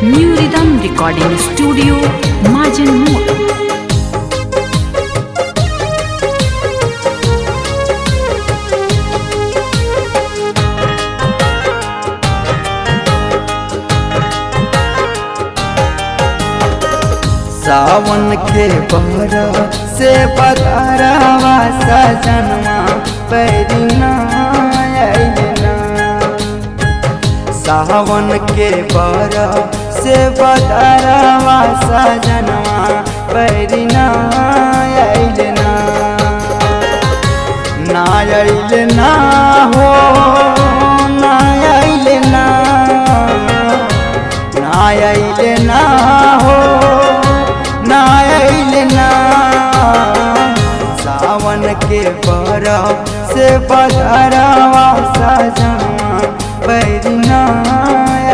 New Rhythm Recording Studio, Majan Mode. सावन के बहरा से बदरवा सजनवा पैरिना आइलना। सावन के बहरा से बदरवा सजनवा पैरिना आइलना। ना आइलना हो ना आइलना, ना आइलना हो ना आइलना। सावन के बरफ से बदरवा सजनवा पैरिना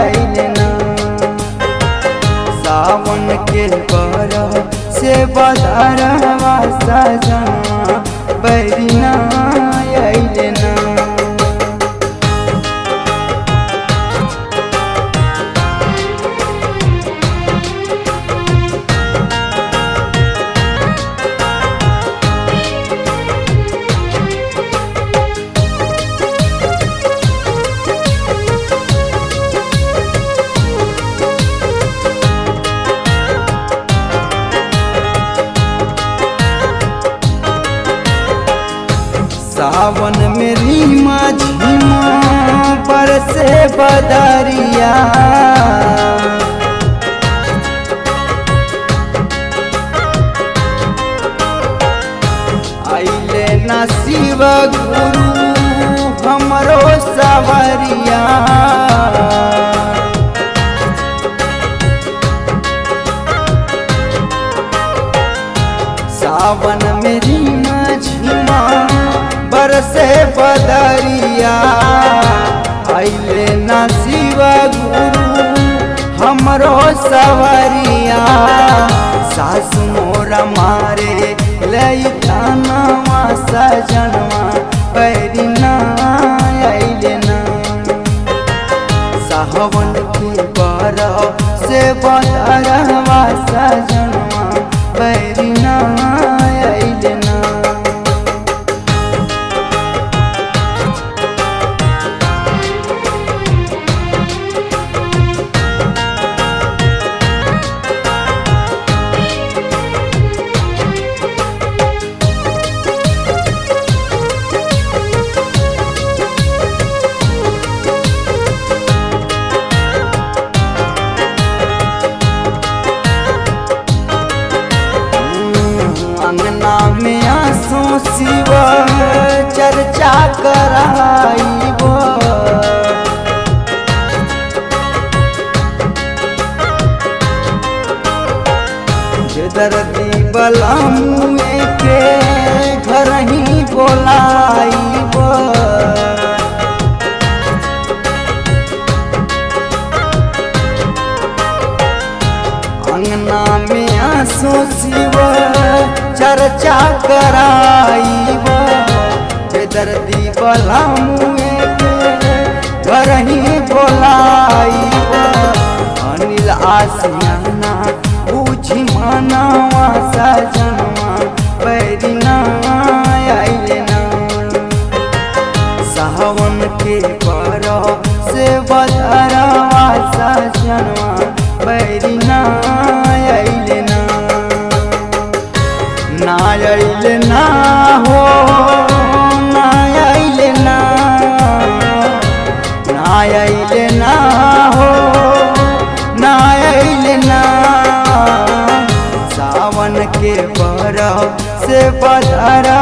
आइलना। सावन के बरफ से बदरवा सजनवा पैरिना आइलना। सावन में रीमा झीमा बरसे बदरिया। आइले ना शिव गुरु हमरो सवरिया। सावन में रीमा झीमा बरसे बदरिया। आइले ना शिव गुरु हमरो सवरिया। सास मोरा मारे लइकानवा सजनवा पैरिना आइलना। सावन के बरफ से बदरवा सजनवा पैरिना आइलना। अंगना में आंसू शिव चर्चा कराइबो। दर्दी बलमुए के घर ही बोलाइबो। अंगना में आंसू शिव चर्चा कराइबो। दर्दी बलमुए के घर ही बोलाइबो। अनिल आसियाना बुझी मनवा सजनवा पैरिना आइलना। सावन के बरफ से बदरवा सजनवा पैरिना आइलना। ना आइलना हो ना आइलना, ना आइलना हो ना आइलना। सावन के बरफ से बदरवा